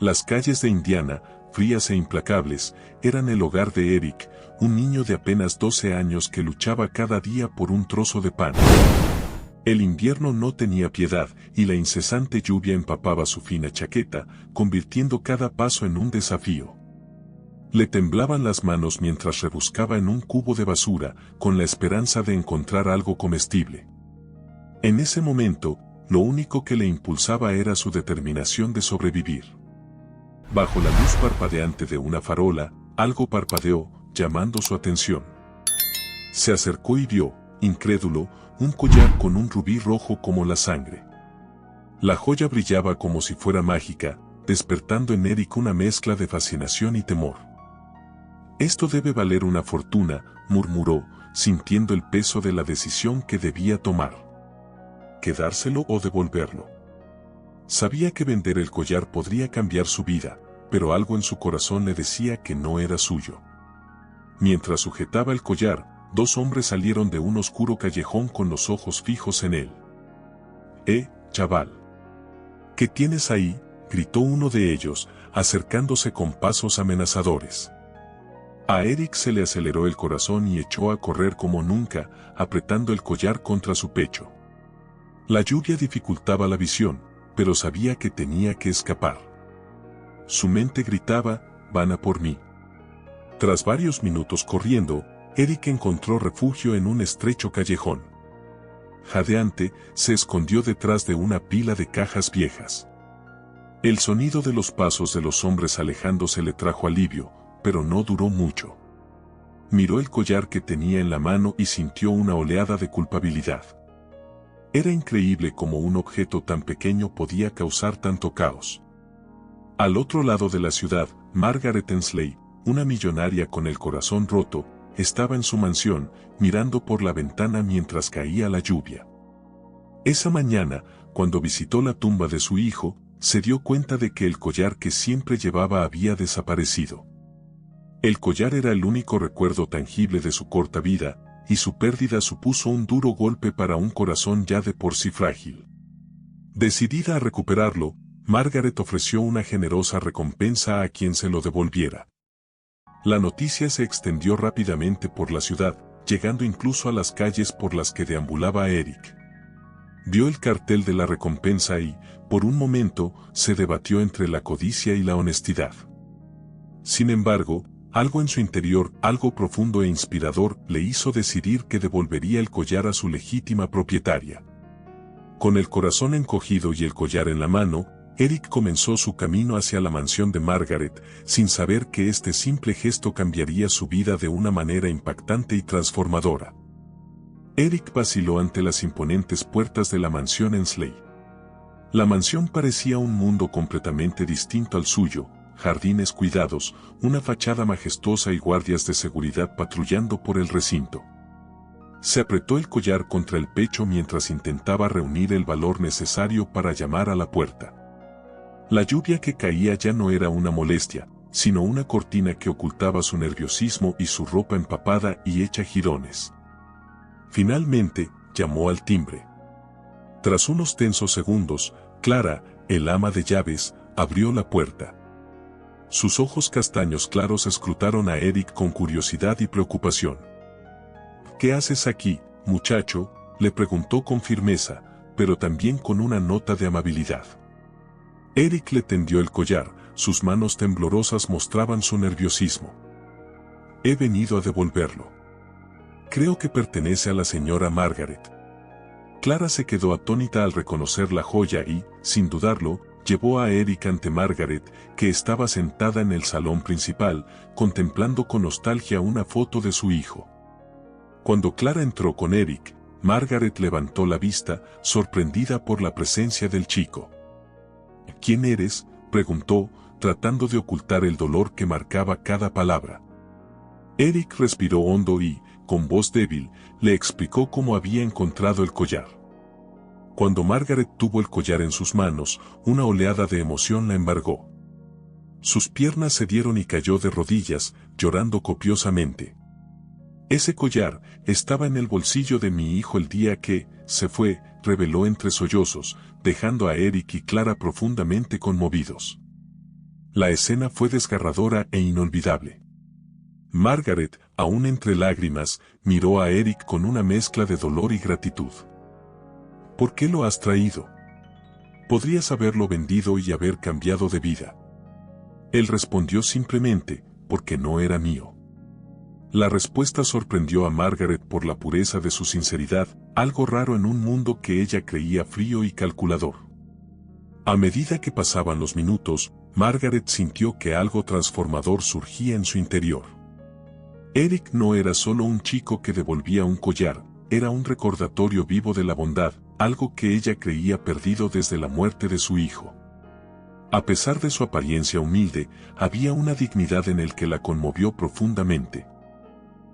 Las calles de Indiana, frías e implacables, eran el hogar de Eric, un niño de apenas 12 años que luchaba cada día por un trozo de pan. El invierno no tenía piedad, y la incesante lluvia empapaba su fina chaqueta, convirtiendo cada paso en un desafío. Le temblaban las manos mientras rebuscaba en un cubo de basura, con la esperanza de encontrar algo comestible. En ese momento, lo único que le impulsaba era su determinación de sobrevivir. Bajo la luz parpadeante de una farola, algo parpadeó, llamando su atención. Se acercó y vio, incrédulo, un collar con un rubí rojo como la sangre. La joya brillaba como si fuera mágica, despertando en Eric una mezcla de fascinación y temor. «Esto debe valer una fortuna», murmuró, sintiendo el peso de la decisión que debía tomar. ¿Quedárselo o devolverlo? Sabía que vender el collar podría cambiar su vida, pero algo en su corazón le decía que no era suyo. Mientras sujetaba el collar, dos hombres salieron de un oscuro callejón con los ojos fijos en él. Chaval. ¿Qué tienes ahí?, gritó uno de ellos, acercándose con pasos amenazadores. A Eric se le aceleró el corazón y echó a correr como nunca, apretando el collar contra su pecho. La lluvia dificultaba la visión, pero sabía que tenía que escapar. Su mente gritaba, «Van a por mí». Tras varios minutos corriendo, Eric encontró refugio en un estrecho callejón. Jadeante, se escondió detrás de una pila de cajas viejas. El sonido de los pasos de los hombres alejándose le trajo alivio, pero no duró mucho. Miró el collar que tenía en la mano y sintió una oleada de culpabilidad. Era increíble cómo un objeto tan pequeño podía causar tanto caos. Al otro lado de la ciudad, Margaret Ensley, una millonaria con el corazón roto, estaba en su mansión, mirando por la ventana mientras caía la lluvia. Esa mañana, cuando visitó la tumba de su hijo, se dio cuenta de que el collar que siempre llevaba había desaparecido. El collar era el único recuerdo tangible de su corta vida, y su pérdida supuso un duro golpe para un corazón ya de por sí frágil. Decidida a recuperarlo, Margaret ofreció una generosa recompensa a quien se lo devolviera. La noticia se extendió rápidamente por la ciudad, llegando incluso a las calles por las que deambulaba Eric. Vio el cartel de la recompensa y, por un momento, se debatió entre la codicia y la honestidad. Sin embargo, algo en su interior, algo profundo e inspirador, le hizo decidir que devolvería el collar a su legítima propietaria. Con el corazón encogido y el collar en la mano, Eric comenzó su camino hacia la mansión de Margaret, sin saber que este simple gesto cambiaría su vida de una manera impactante y transformadora. Eric vaciló ante las imponentes puertas de la mansión Ensley. La mansión parecía un mundo completamente distinto al suyo, jardines cuidados, una fachada majestuosa y guardias de seguridad patrullando por el recinto. Se apretó el collar contra el pecho mientras intentaba reunir el valor necesario para llamar a la puerta. La lluvia que caía ya no era una molestia, sino una cortina que ocultaba su nerviosismo y su ropa empapada y hecha jirones. Finalmente, llamó al timbre. Tras unos tensos segundos, Clara, el ama de llaves, abrió la puerta. Sus ojos castaños claros escrutaron a Eric con curiosidad y preocupación. «¿Qué haces aquí, muchacho?», le preguntó con firmeza, pero también con una nota de amabilidad. Eric le tendió el collar, sus manos temblorosas mostraban su nerviosismo. «He venido a devolverlo. Creo que pertenece a la señora Margaret». Clara se quedó atónita al reconocer la joya y, sin dudarlo, llevó a Eric ante Margaret, que estaba sentada en el salón principal, contemplando con nostalgia una foto de su hijo. Cuando Clara entró con Eric, Margaret levantó la vista, sorprendida por la presencia del chico. «¿Quién eres?», preguntó, tratando de ocultar el dolor que marcaba cada palabra. Eric respiró hondo y, con voz débil, le explicó cómo había encontrado el collar. Cuando Margaret tuvo el collar en sus manos, una oleada de emoción la embargó. Sus piernas cedieron y cayó de rodillas, llorando copiosamente. «Ese collar estaba en el bolsillo de mi hijo el día que se fue», reveló entre sollozos, dejando a Eric y Clara profundamente conmovidos. La escena fue desgarradora e inolvidable. Margaret, aún entre lágrimas, miró a Eric con una mezcla de dolor y gratitud. ¿Por qué lo has traído? Podrías haberlo vendido y haber cambiado de vida. Él respondió simplemente, porque no era mío. La respuesta sorprendió a Margaret por la pureza de su sinceridad, algo raro en un mundo que ella creía frío y calculador. A medida que pasaban los minutos, Margaret sintió que algo transformador surgía en su interior. Eric no era solo un chico que devolvía un collar, era un recordatorio vivo de la bondad, algo que ella creía perdido desde la muerte de su hijo. A pesar de su apariencia humilde, había una dignidad en él que la conmovió profundamente.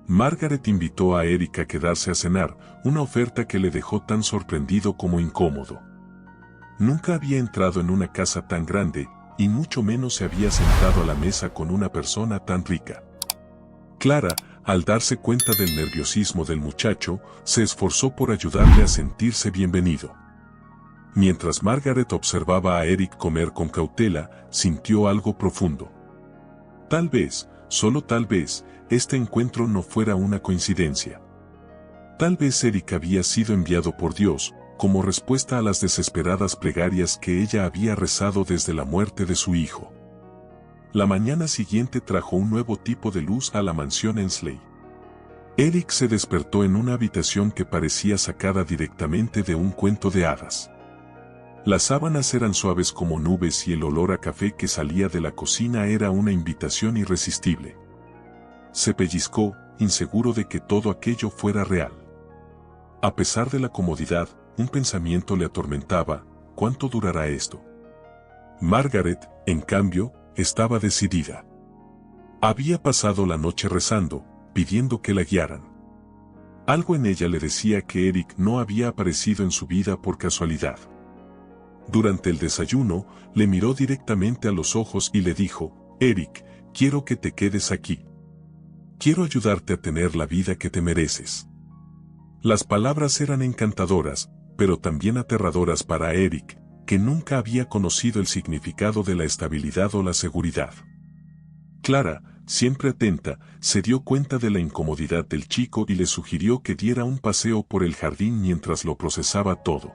Margaret invitó a Eric a quedarse a cenar, una oferta que le dejó tan sorprendido como incómodo. Nunca había entrado en una casa tan grande, y mucho menos se había sentado a la mesa con una persona tan rica. Clara, al darse cuenta del nerviosismo del muchacho, se esforzó por ayudarle a sentirse bienvenido. Mientras Margaret observaba a Eric comer con cautela, sintió algo profundo. Tal vez, solo tal vez, este encuentro no fuera una coincidencia. Tal vez Eric había sido enviado por Dios, como respuesta a las desesperadas plegarias que ella había rezado desde la muerte de su hijo. La mañana siguiente trajo un nuevo tipo de luz a la mansión Ensley. Eric se despertó en una habitación que parecía sacada directamente de un cuento de hadas. Las sábanas eran suaves como nubes y el olor a café que salía de la cocina era una invitación irresistible. Se pellizcó, inseguro de que todo aquello fuera real. A pesar de la comodidad, un pensamiento le atormentaba: ¿cuánto durará esto? Margaret, en cambio, estaba decidida. Había pasado la noche rezando, pidiendo que la guiaran. Algo en ella le decía que Eric no había aparecido en su vida por casualidad. Durante el desayuno, le miró directamente a los ojos y le dijo: Eric, quiero que te quedes aquí. Quiero ayudarte a tener la vida que te mereces. Las palabras eran encantadoras, pero también aterradoras para Eric, que nunca había conocido el significado de la estabilidad o la seguridad. Clara, siempre atenta, se dio cuenta de la incomodidad del chico y le sugirió que diera un paseo por el jardín mientras lo procesaba todo.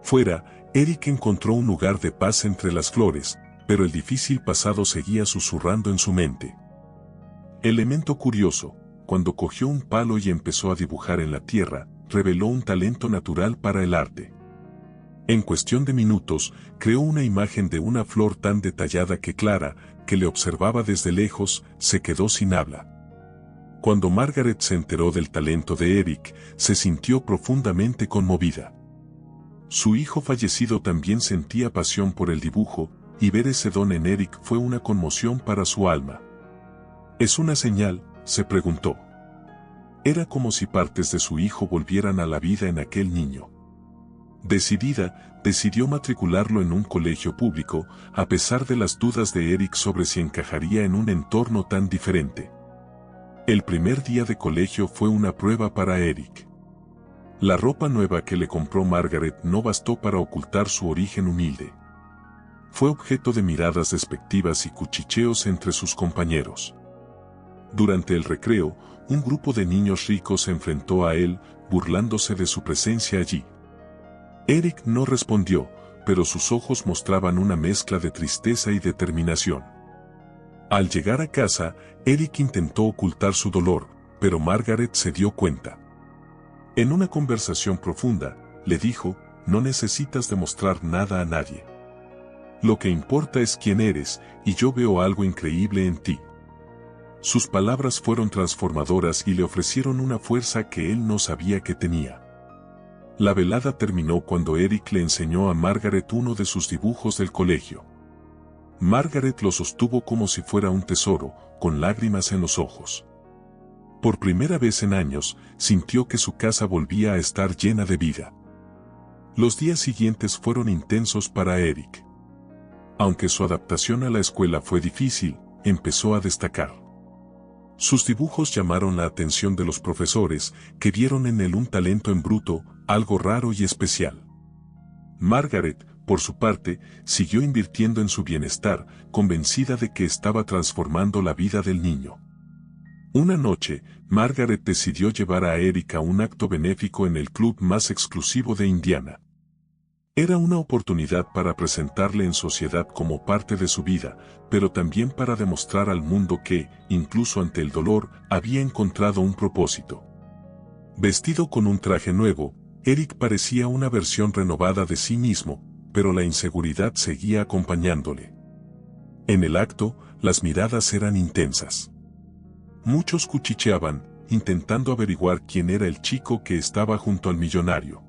Fuera, Eric encontró un lugar de paz entre las flores, pero el difícil pasado seguía susurrando en su mente. Elemento curioso, cuando cogió un palo y empezó a dibujar en la tierra, reveló un talento natural para el arte. En cuestión de minutos, creó una imagen de una flor tan detallada que Clara, que le observaba desde lejos, se quedó sin habla. Cuando Margaret se enteró del talento de Eric, se sintió profundamente conmovida. Su hijo fallecido también sentía pasión por el dibujo, y ver ese don en Eric fue una conmoción para su alma. ¿Es una señal?, se preguntó. Era como si partes de su hijo volvieran a la vida en aquel niño. Decidida, decidió matricularlo en un colegio público, a pesar de las dudas de Eric sobre si encajaría en un entorno tan diferente. El primer día de colegio fue una prueba para Eric. La ropa nueva que le compró Margaret no bastó para ocultar su origen humilde. Fue objeto de miradas despectivas y cuchicheos entre sus compañeros. Durante el recreo, un grupo de niños ricos se enfrentó a él, burlándose de su presencia allí. Eric no respondió, pero sus ojos mostraban una mezcla de tristeza y determinación. Al llegar a casa, Eric intentó ocultar su dolor, pero Margaret se dio cuenta. En una conversación profunda, le dijo: no necesitas demostrar nada a nadie. Lo que importa es quién eres, y yo veo algo increíble en ti. Sus palabras fueron transformadoras y le ofrecieron una fuerza que él no sabía que tenía. La velada terminó cuando Eric le enseñó a Margaret uno de sus dibujos del colegio. Margaret lo sostuvo como si fuera un tesoro, con lágrimas en los ojos. Por primera vez en años, sintió que su casa volvía a estar llena de vida. Los días siguientes fueron intensos para Eric. Aunque su adaptación a la escuela fue difícil, empezó a destacar. Sus dibujos llamaron la atención de los profesores, que vieron en él un talento en bruto, algo raro y especial. Margaret, por su parte, siguió invirtiendo en su bienestar, convencida de que estaba transformando la vida del niño. Una noche, Margaret decidió llevar a Eric a un acto benéfico en el club más exclusivo de Indiana. Era una oportunidad para presentarle en sociedad como parte de su vida, pero también para demostrar al mundo que, incluso ante el dolor, había encontrado un propósito. Vestido con un traje nuevo, Eric parecía una versión renovada de sí mismo, pero la inseguridad seguía acompañándole. En el acto, las miradas eran intensas. Muchos cuchicheaban, intentando averiguar quién era el chico que estaba junto al millonario.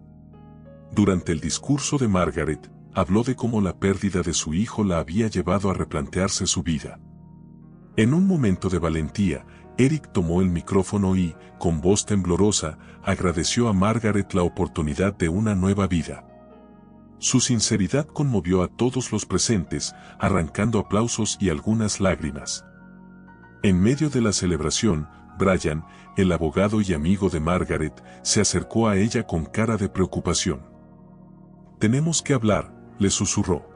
Durante el discurso de Margaret, habló de cómo la pérdida de su hijo la había llevado a replantearse su vida. En un momento de valentía, Eric tomó el micrófono y, con voz temblorosa, agradeció a Margaret la oportunidad de una nueva vida. Su sinceridad conmovió a todos los presentes, arrancando aplausos y algunas lágrimas. En medio de la celebración, Brian, el abogado y amigo de Margaret, se acercó a ella con cara de preocupación. «Tenemos que hablar», le susurró.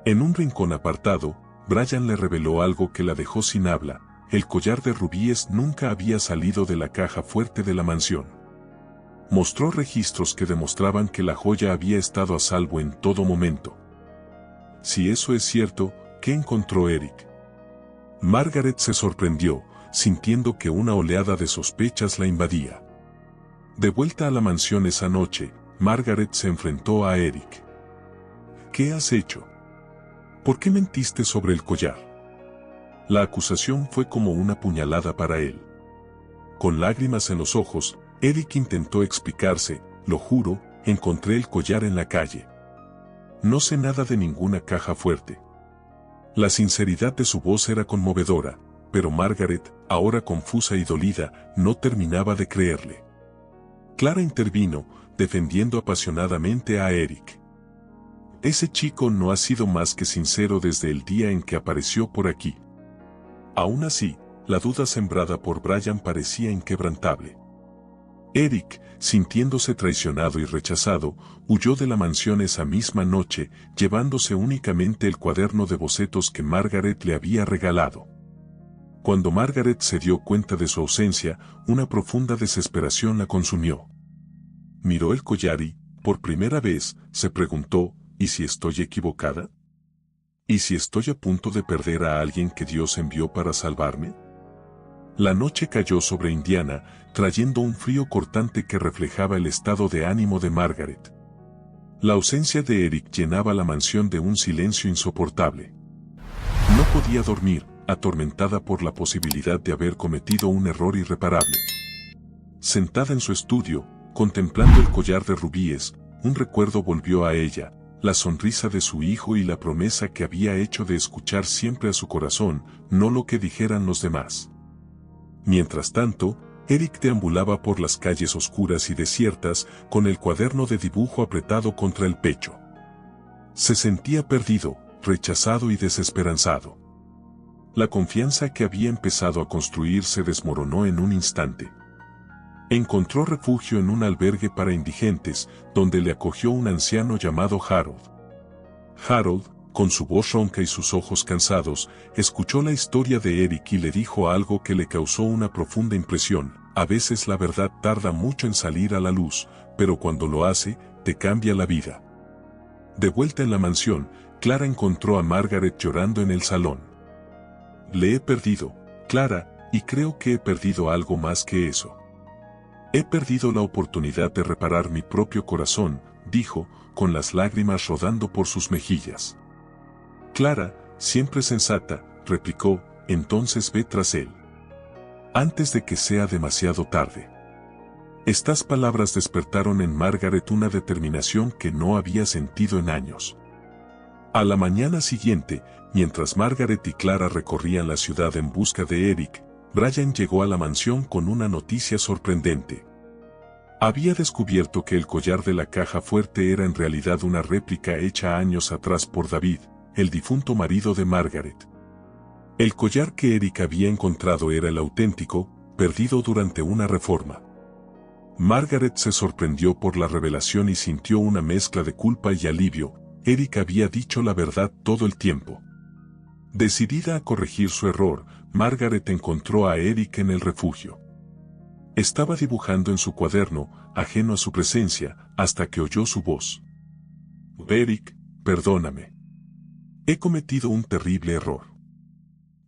En un rincón apartado, Brian le reveló algo que la dejó sin habla: el collar de rubíes nunca había salido de la caja fuerte de la mansión. Mostró registros que demostraban que la joya había estado a salvo en todo momento. Si eso es cierto, ¿qué encontró Eric? Margaret se sorprendió, sintiendo que una oleada de sospechas la invadía. De vuelta a la mansión esa noche, Margaret se enfrentó a Eric. ¿Qué has hecho? ¿Por qué mentiste sobre el collar? La acusación fue como una puñalada para él. Con lágrimas en los ojos, Eric intentó explicarse: «Lo juro, encontré el collar en la calle. No sé nada de ninguna caja fuerte». La sinceridad de su voz era conmovedora, pero Margaret, ahora confusa y dolida, no terminaba de creerle. Clara intervino, defendiendo apasionadamente a Eric. «Ese chico no ha sido más que sincero desde el día en que apareció por aquí». Aún así, la duda sembrada por Brian parecía inquebrantable. Eric, sintiéndose traicionado y rechazado, huyó de la mansión esa misma noche, llevándose únicamente el cuaderno de bocetos que Margaret le había regalado. Cuando Margaret se dio cuenta de su ausencia, una profunda desesperación la consumió. Miró el collar y, por primera vez, se preguntó: ¿y si estoy equivocada? ¿Y si estoy a punto de perder a alguien que Dios envió para salvarme? La noche cayó sobre Indiana, trayendo un frío cortante que reflejaba el estado de ánimo de Margaret. La ausencia de Eric llenaba la mansión de un silencio insoportable. No podía dormir, atormentada por la posibilidad de haber cometido un error irreparable. Sentada en su estudio, contemplando el collar de rubíes, un recuerdo volvió a ella: la sonrisa de su hijo y la promesa que había hecho de escuchar siempre a su corazón, no lo que dijeran los demás. Mientras tanto, Eric deambulaba por las calles oscuras y desiertas, con el cuaderno de dibujo apretado contra el pecho. Se sentía perdido, rechazado y desesperanzado. La confianza que había empezado a construir se desmoronó en un instante. Encontró refugio en un albergue para indigentes, donde le acogió un anciano llamado Harold. Harold, con su voz ronca y sus ojos cansados, escuchó la historia de Eric y le dijo algo que le causó una profunda impresión: a veces la verdad tarda mucho en salir a la luz, pero cuando lo hace, te cambia la vida. De vuelta en la mansión, Clara encontró a Margaret llorando en el salón. «Le he perdido, Clara, y creo que he perdido algo más que eso. He perdido la oportunidad de reparar mi propio corazón», dijo, con las lágrimas rodando por sus mejillas. Clara, siempre sensata, replicó: «Entonces ve tras él. Antes de que sea demasiado tarde». Estas palabras despertaron en Margaret una determinación que no había sentido en años. A la mañana siguiente, mientras Margaret y Clara recorrían la ciudad en busca de Eric, Brian llegó a la mansión con una noticia sorprendente. Había descubierto que el collar de la caja fuerte era en realidad una réplica hecha años atrás por David, el difunto marido de Margaret. El collar que Eric había encontrado era el auténtico, perdido durante una reforma. Margaret se sorprendió por la revelación y sintió una mezcla de culpa y alivio, Eric había dicho la verdad todo el tiempo. Decidida a corregir su error, Margaret encontró a Eric en el refugio. Estaba dibujando en su cuaderno, ajeno a su presencia, hasta que oyó su voz. Eric, perdóname. He cometido un terrible error.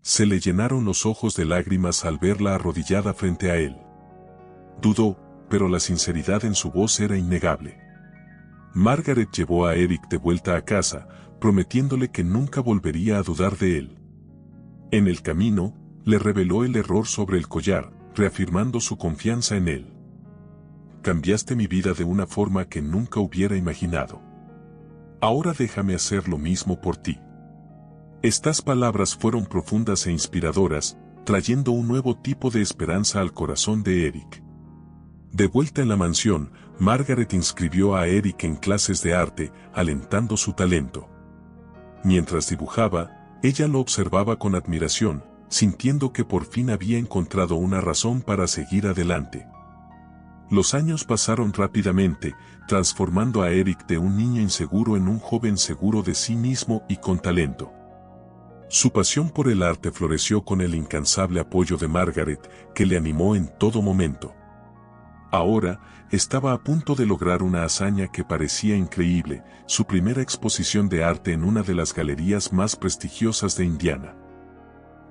Se le llenaron los ojos de lágrimas al verla arrodillada frente a él. Dudó, pero la sinceridad en su voz era innegable. Margaret llevó a Eric de vuelta a casa, prometiéndole que nunca volvería a dudar de él. En el camino, le reveló el error sobre el collar, reafirmando su confianza en él. Cambiaste mi vida de una forma que nunca hubiera imaginado. Ahora déjame hacer lo mismo por ti. Estas palabras fueron profundas e inspiradoras, trayendo un nuevo tipo de esperanza al corazón de Eric. De vuelta en la mansión, Margaret inscribió a Eric en clases de arte, alentando su talento. Mientras dibujaba, ella lo observaba con admiración, sintiendo que por fin había encontrado una razón para seguir adelante. Los años pasaron rápidamente, transformando a Eric de un niño inseguro en un joven seguro de sí mismo y con talento. Su pasión por el arte floreció con el incansable apoyo de Margaret, que le animó en todo momento. Ahora, estaba a punto de lograr una hazaña que parecía increíble, su primera exposición de arte en una de las galerías más prestigiosas de Indiana.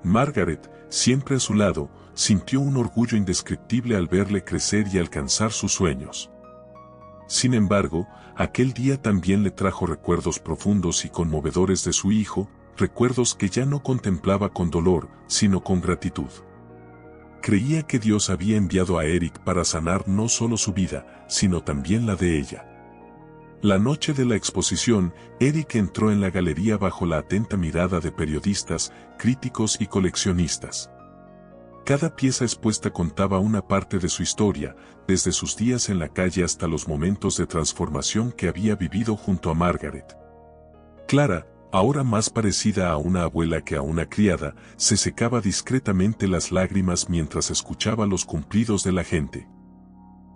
Margaret, siempre a su lado, sintió un orgullo indescriptible al verle crecer y alcanzar sus sueños. Sin embargo, aquel día también le trajo recuerdos profundos y conmovedores de su hijo, recuerdos que ya no contemplaba con dolor, sino con gratitud. Creía que Dios había enviado a Eric para sanar no solo su vida, sino también la de ella. La noche de la exposición, Eric entró en la galería bajo la atenta mirada de periodistas, críticos y coleccionistas. Cada pieza expuesta contaba una parte de su historia, desde sus días en la calle hasta los momentos de transformación que había vivido junto a Margaret. Clara, ahora más parecida a una abuela que a una criada, se secaba discretamente las lágrimas mientras escuchaba los cumplidos de la gente.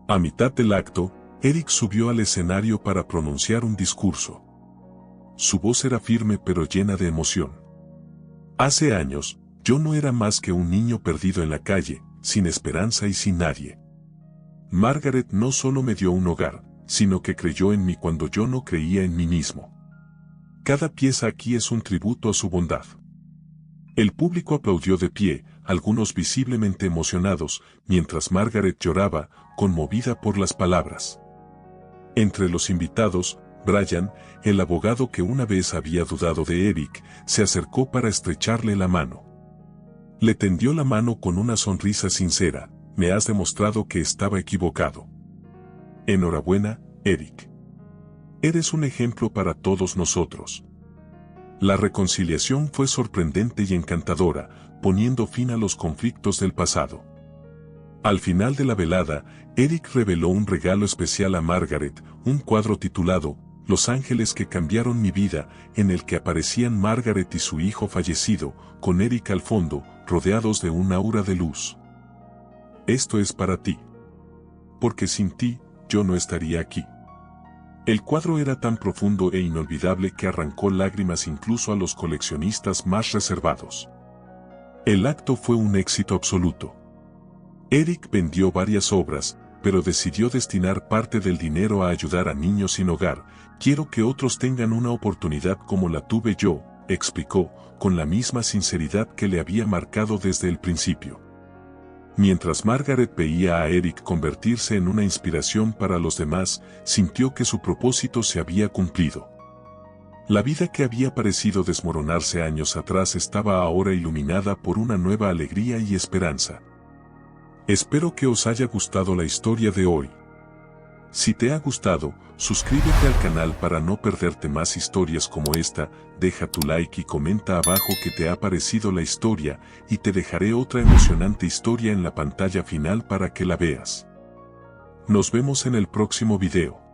A mitad del acto, Eric subió al escenario para pronunciar un discurso. Su voz era firme pero llena de emoción. Hace años, yo no era más que un niño perdido en la calle, sin esperanza y sin nadie. Margaret no solo me dio un hogar, sino que creyó en mí cuando yo no creía en mí mismo. Cada pieza aquí es un tributo a su bondad. El público aplaudió de pie, algunos visiblemente emocionados, mientras Margaret lloraba, conmovida por las palabras. Entre los invitados, Brian, el abogado que una vez había dudado de Eric, se acercó para estrecharle la mano. Le tendió la mano con una sonrisa sincera. Me has demostrado que estaba equivocado. Enhorabuena, Eric. Eres un ejemplo para todos nosotros. La reconciliación fue sorprendente y encantadora, poniendo fin a los conflictos del pasado. Al final de la velada, Eric reveló un regalo especial a Margaret, un cuadro titulado Los ángeles que cambiaron mi vida, en el que aparecían Margaret y su hijo fallecido, con Eric al fondo, rodeados de un aura de luz. Esto es para ti. Porque sin ti, yo no estaría aquí. El cuadro era tan profundo e inolvidable que arrancó lágrimas incluso a los coleccionistas más reservados. El acto fue un éxito absoluto. Eric vendió varias obras, pero decidió destinar parte del dinero a ayudar a niños sin hogar. Quiero que otros tengan una oportunidad como la tuve yo, explicó, con la misma sinceridad que le había marcado desde el principio. Mientras Margaret veía a Eric convertirse en una inspiración para los demás, sintió que su propósito se había cumplido. La vida que había parecido desmoronarse años atrás estaba ahora iluminada por una nueva alegría y esperanza. Espero que os haya gustado la historia de hoy. Si te ha gustado, suscríbete al canal para no perderte más historias como esta, deja tu like y comenta abajo qué te ha parecido la historia, y te dejaré otra emocionante historia en la pantalla final para que la veas. Nos vemos en el próximo video.